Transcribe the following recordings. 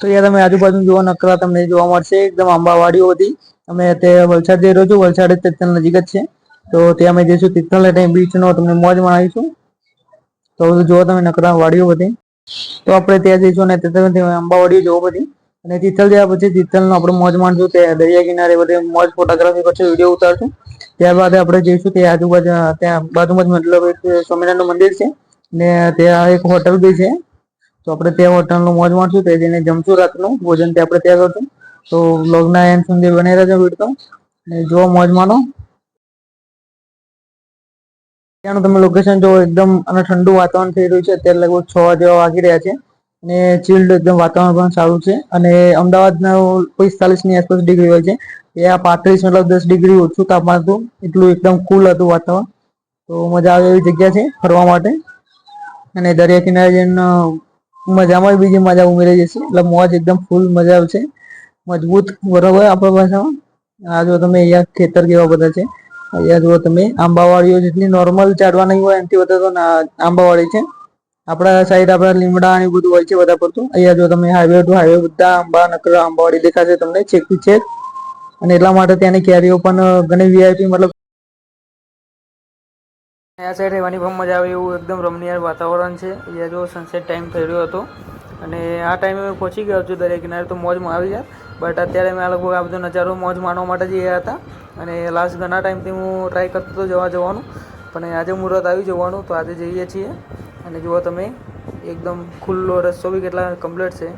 તો યાર તમે આજુબાજુ જોવા નકરા તમને જોવા મળશે એકદમ આંબાવાડીઓ બધી. અમે અત્યારે વલસાડ જઈ રહ્યો છું, વલસાડ તિથલ નજીક જ છે. તો ત્યાં અમે જઈશું તિથલ બીચ નો તમને મોજ માણીશું. તો જોવો તમે નકરા વાડીઓ બધી. તો આપડે ત્યાં જઈશું ને અંબાવાડી જોવો બધી. અને તિથલ જયા પછી તિથલ નો આપડે મોજ માણશું દરિયા કિનારે બધે મોજ ફોટોગ્રાફી કરશું, વિડીયો ઉતારશું. ત્યારબાદ આપડે જઈશું ત્યાં આજુબાજુ ત્યાં બાજુમાં જ મતલબ એક સ્વામિનારાયણ નું મંદિર છે. ને ત્યાં એક હોટલ બી છે. તો આપડે ત્યાં હોટલ નું મોજ મારશું ત્યાં જઈને જમશું રાતનું ભોજન ત્યાં આપડે ત્યાં કરશું. તો વ્લોગ ના એન્ડ સુધી બને રહેજો વિડીયો ને જોવો મોજ માનો. ત્યાંનું તમે લોકેશન જો એકદમ અને ઠંડુ વાતાવરણ થઈ રહ્યું છે અત્યારે લગભગ 6 જેવા વાગી રહ્યા છે. ને ચીલ્ડ એકદમ વાતાવરણ પણ સારું છે અને અમદાવાદ ના 45 ની આસપાસ ડિગ્રી હોય છે. ત્યાં 35 મતલબ 10 ડિગ્રી ઓછું તાપમાન હતું એટલું એકદમ કુલ હતું વાતાવરણ. તો મજા આવે એવી જગ્યા છે ફરવા માટે અને દરિયા કિનારે જઈને મજામાં બીજી મજા ઉમેરી જશે એટલે મોજ એકદમ ફૂલ મજા આવશે. મજબૂત બરોબર આપડા ભાષામાં આ જો તમે અહિયાં ખેતર કેવા બધા છે. અહીંયા જુઓ તમે આંબાવાડીઓ જેટલી નોર્મલ ઝાડવા નહીં હોય એનાથી વધારે તો આંબાવાડી છે. આપડા સાઈડ આપડા લીમડા એ બધું હોય છે વધારે પડતું અહીંયા જો તમે હાઈવે ટુ હાઈવે બધા આંબા નકરા આંબાવાડી દેખાશે તમને છેક થી છેક. અને એટલા માટે ત્યાંની કેરીઓ પણ ઘણી વીઆઈપી મતલબ આ સાઈડ રહેવાની પણ મજા આવે એવું એકદમ રમણીય વાતાવરણ છે. અહીંયા જો સનસેટ ટાઈમ થઈ રહ્યો હતો. અને આ ટાઈમે પહોંચી ગયો છું દરિયા કિનારે તો મોજમાં આવી જાય. બટ અત્યારે મેં આ લોકો આ બધો નજારો મોજ માણવા માટે જ ગયા હતા. અને લાસ્ટ ઘણા ટાઈમથી હું ટ્રાય કરતો હતો જવાનું. પણ આજે મુહૂર્ત આવી જવાનું તો આજે જઈએ છીએ અને જુઓ તમે એકદમ ખુલ્લો રસ્તો બી કેટલા કમ્પ્લીટ છે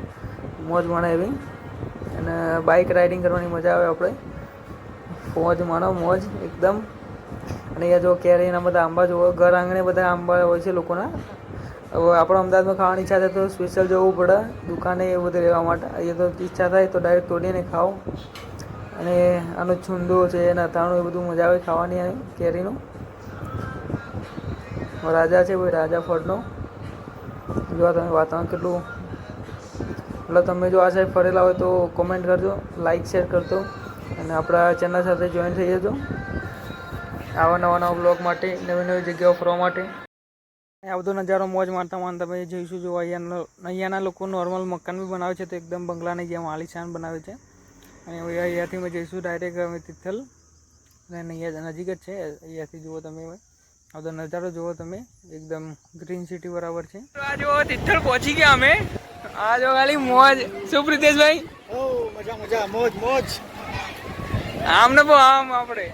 મોજ માણે એવી. અને બાઈક રાઈડિંગ કરવાની મજા આવે આપણે મોજ માણો મોજ એકદમ. અને અહીંયા જો કેરીના બધા આંબા જોવો ઘર આંગણે બધા આંબા હોય છે લોકોના. હવે આપણે અમદાવાદમાં ખાવાની ઈચ્છા થાય તો સ્પેશિયલ જવું પડે દુકાને એ બધે રહેવા માટે. અહીંયા તો ઈચ્છા થાય તો ડાયરેક્ટ તોડીને ખાઓ. અને આનો છુંદો છે અને અથાણું એ બધું મજા આવે ખાવાની કેરીનું. રાજા છે ભાઈ રાજા ફળનો જોવા તમે વાતાવરણ કેટલું એટલે તમે જો આ સાઈડ ફરેલા હોય તો કોમેન્ટ કરજો, લાઈક શેર કરજો. અને આપણા ચેનલ સાથે જોઈન થઈ જજો. આવા નવા બ્લોગ માટે નવી નવી જગ્યાઓ ફરવા માટે. આ બધો નજારો મોજ મારતા મારતા પછી જઈશું જો અહીંયાના લોકો નોર્મલ મકાન બી બનાવે છે તો એકદમ બંગલાની જેમ આલીશાન બનાવે છે. અને અહીંયાથી અમે જઈશું ડાયરેક્ટ અમે તિથલ અને અહીંયા નજીક જ છે અહીંયાથી જુઓ તમે આ બધો નજારો જુઓ તમે એકદમ ગ્રીન સિટી બરાબર છે. આ જો તિથલ પહોંચી ગયા અમે. આ જો ખાલી મોજ શું પ્રિતેશભાઈ? મજા મજા મોજ મોજ. આમને બહુ આમ આપડે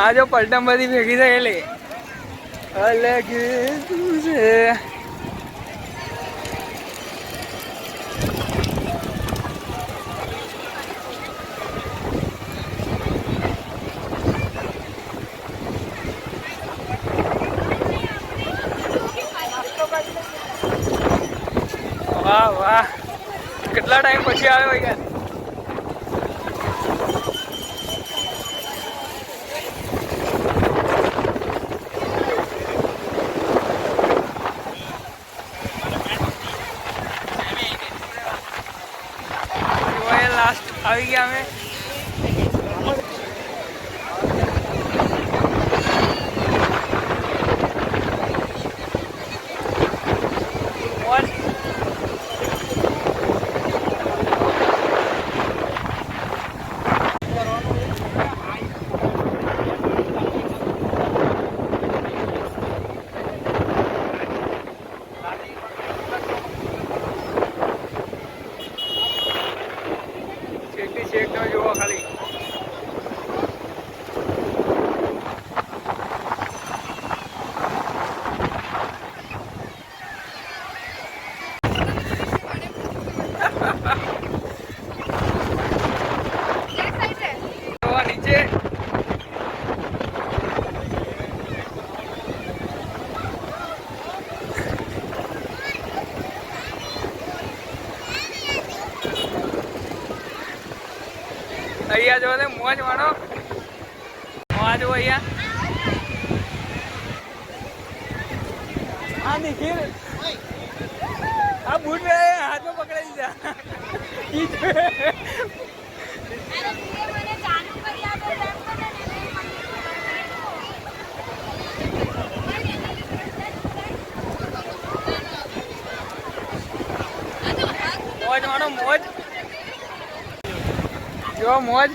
આ જો પલટમ બધી ભેગી થયેલી અલગ તું છે. વાહ વાહ કેટલા ટાઈમ પછી આવ્યો યાર. લાસ્ટ આવી ગયા અમે. ચેક તમે જોવો ખાલી નીચે અહીંયા જો ને મોજ માણો મોજ જો અહીંયા આ નિખિલ આ બૂટ હાથમાં પકડાઈ દીધા. મોજ માનો મોજ, જો મોજ.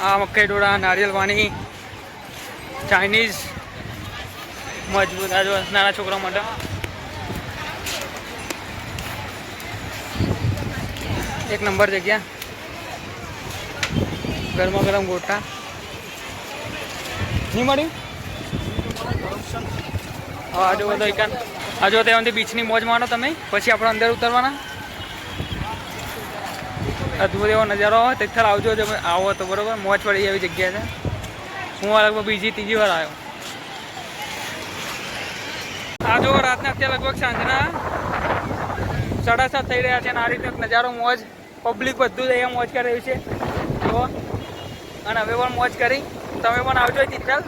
આ મકાઈ ડોળા, નારિયેલ પાણી, ચાઇનીઝ મજબૂત આ જો નાના છોકરા માટે. એક નંબર જગ્યા, ગરમા ગરમ ગોટા નહીં મળ્યું. હા જો બધો એક આ જો ત્યાંથી બીચની મોજ માનો તમે, પછી આપણે અંદર ઉતરવાના. અદભુત એવો નજારો હોય તિથલ આવજો, તમે આવો તો બરાબર. મોજ પડી એવી જગ્યા છે. હું લગભગ બીજી ત્રીજી વાર આવ્યો. આ જો રાતના અત્યારે લગભગ સાંજના 7:30 થઈ રહ્યા છે અને આ રીતે નજારો મોજ, પબ્લિક બધું જ અહીંયા મોજ કરી રહ્યું છે જુઓ. અને હવે પણ મોજ કરી, તમે પણ આવજો તિથલ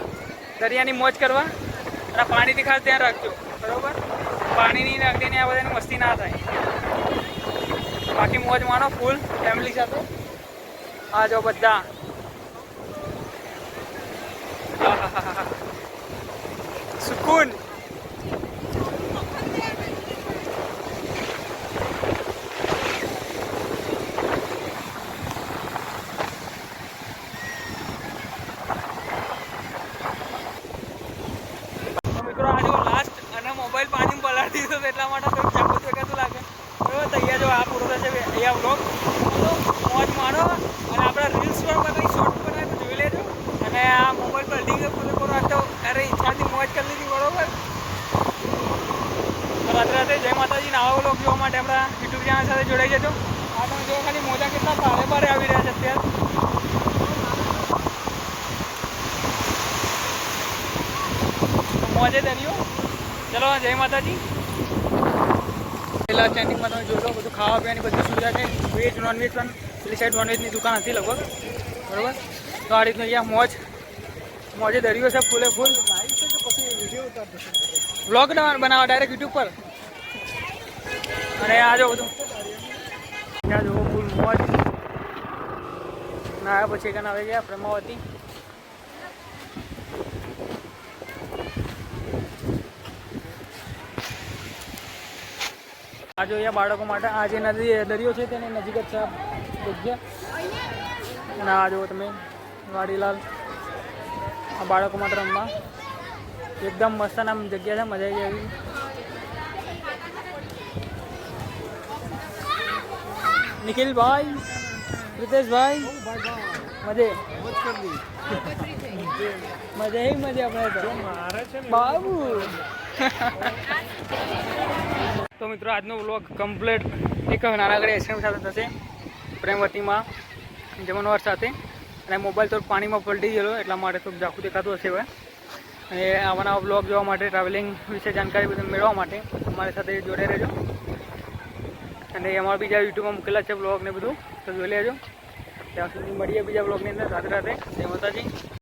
દરિયાની મોજ કરવા. અને પાણીથી ખાસ ધ્યાન રાખજો બરાબર, પાણીની નાખીને આ બધાની મસ્તી ના થાય. બાકી મોજ માનો ફૂલ ફેમિલી સાથે. આ જો બધા સુકૂન. મિત્રો આ જો લાસ્ટ અને મોબાઈલ પાણી પલાળી દીધો એટલા માટે તો ચાકુ દેખાતું લાગે બરાબર. તૈયાર જો આ પૂરો થશે અહીંયા બ્લોગ. મોજ માણો અને આપણે રીલ્સ પણ બનાવી, શોર્ટ બનાવી તો જોઈ લેજો. અને આ મોબાઈલ પલટી ગયો પૂરેપૂરો રાખતો, અરે ઈચ્છાથી મોજ કરી લીધી બરોબર. રાત્રે જય માતાજીના આવા બ્લોગ જોવા માટે આપણા યુટ્યુબ ચેનલ સાથે જોડાઈ જજો. આ તમે જો ખાલી મોજા કેટલા ભારે ભારે આવી રહ્યા છે અત્યારે. મોજે દરિયો. ચલો જય માતાજી. પહેલાં સ્ટેન્ડિંગમાં તમે જોજો બધું ખાવા પીવાની બધી સુવિધા છે. વેજ નોનવેજ પણ પેલી સાઈડ નોનવેજની દુકાન હતી લગભગ બરાબર. તો આ રીતનું અહીંયા મોજે દરિયો છે ફૂલે ફૂલ. વ્લોગ બનાવવા ડાયરેક્ટ યુટ્યુબ પર. અને આ જો બધું ત્યાં જો ફૂલ મોજ. ના પછી કાન આવી ગયા બ્રહ્માવતી. આ જો અહીંયા બાળકો માટે આ જે નદી દરિયો છે તેની નજીક જ છે જગ્યા. અને આ જો તમે વાડીલાલ, આ બાળકો માટે રમવા એકદમ મસ્ત નામ જગ્યા છે, મજા આવી જાય. નિખિલભાઈ, રિતેશભાઈ મજે મજા આપણે બાબુ. તો મિત્રો આજનો વ્લોગ કમ્પ્લીટ એક નાનાકડી આઈસ્ક્રીમ સાથે થશે, પ્રેમવતીમાં જમણવાર સાથે. અને મોબાઈલ તો પાણીમાં પલટી ગયેલો એટલા માટે થોડુંક ઝાખું દેખાતું હશે હવે. અને આવા નવા વ્લોગ જોવા માટે, ટ્રાવેલિંગ વિશે જાણકારી બધું મેળવવા માટે અમારી સાથે જોડે રહેજો. અને અમારા બીજા યુટ્યુબમાં મૂકેલા છે વ્લોગ ને બધું, તો જોઈ લેજો. ત્યાં સુધી મળીએ બીજા વ્લોગની અંદર. રાધે રાધે, જય માતાજી.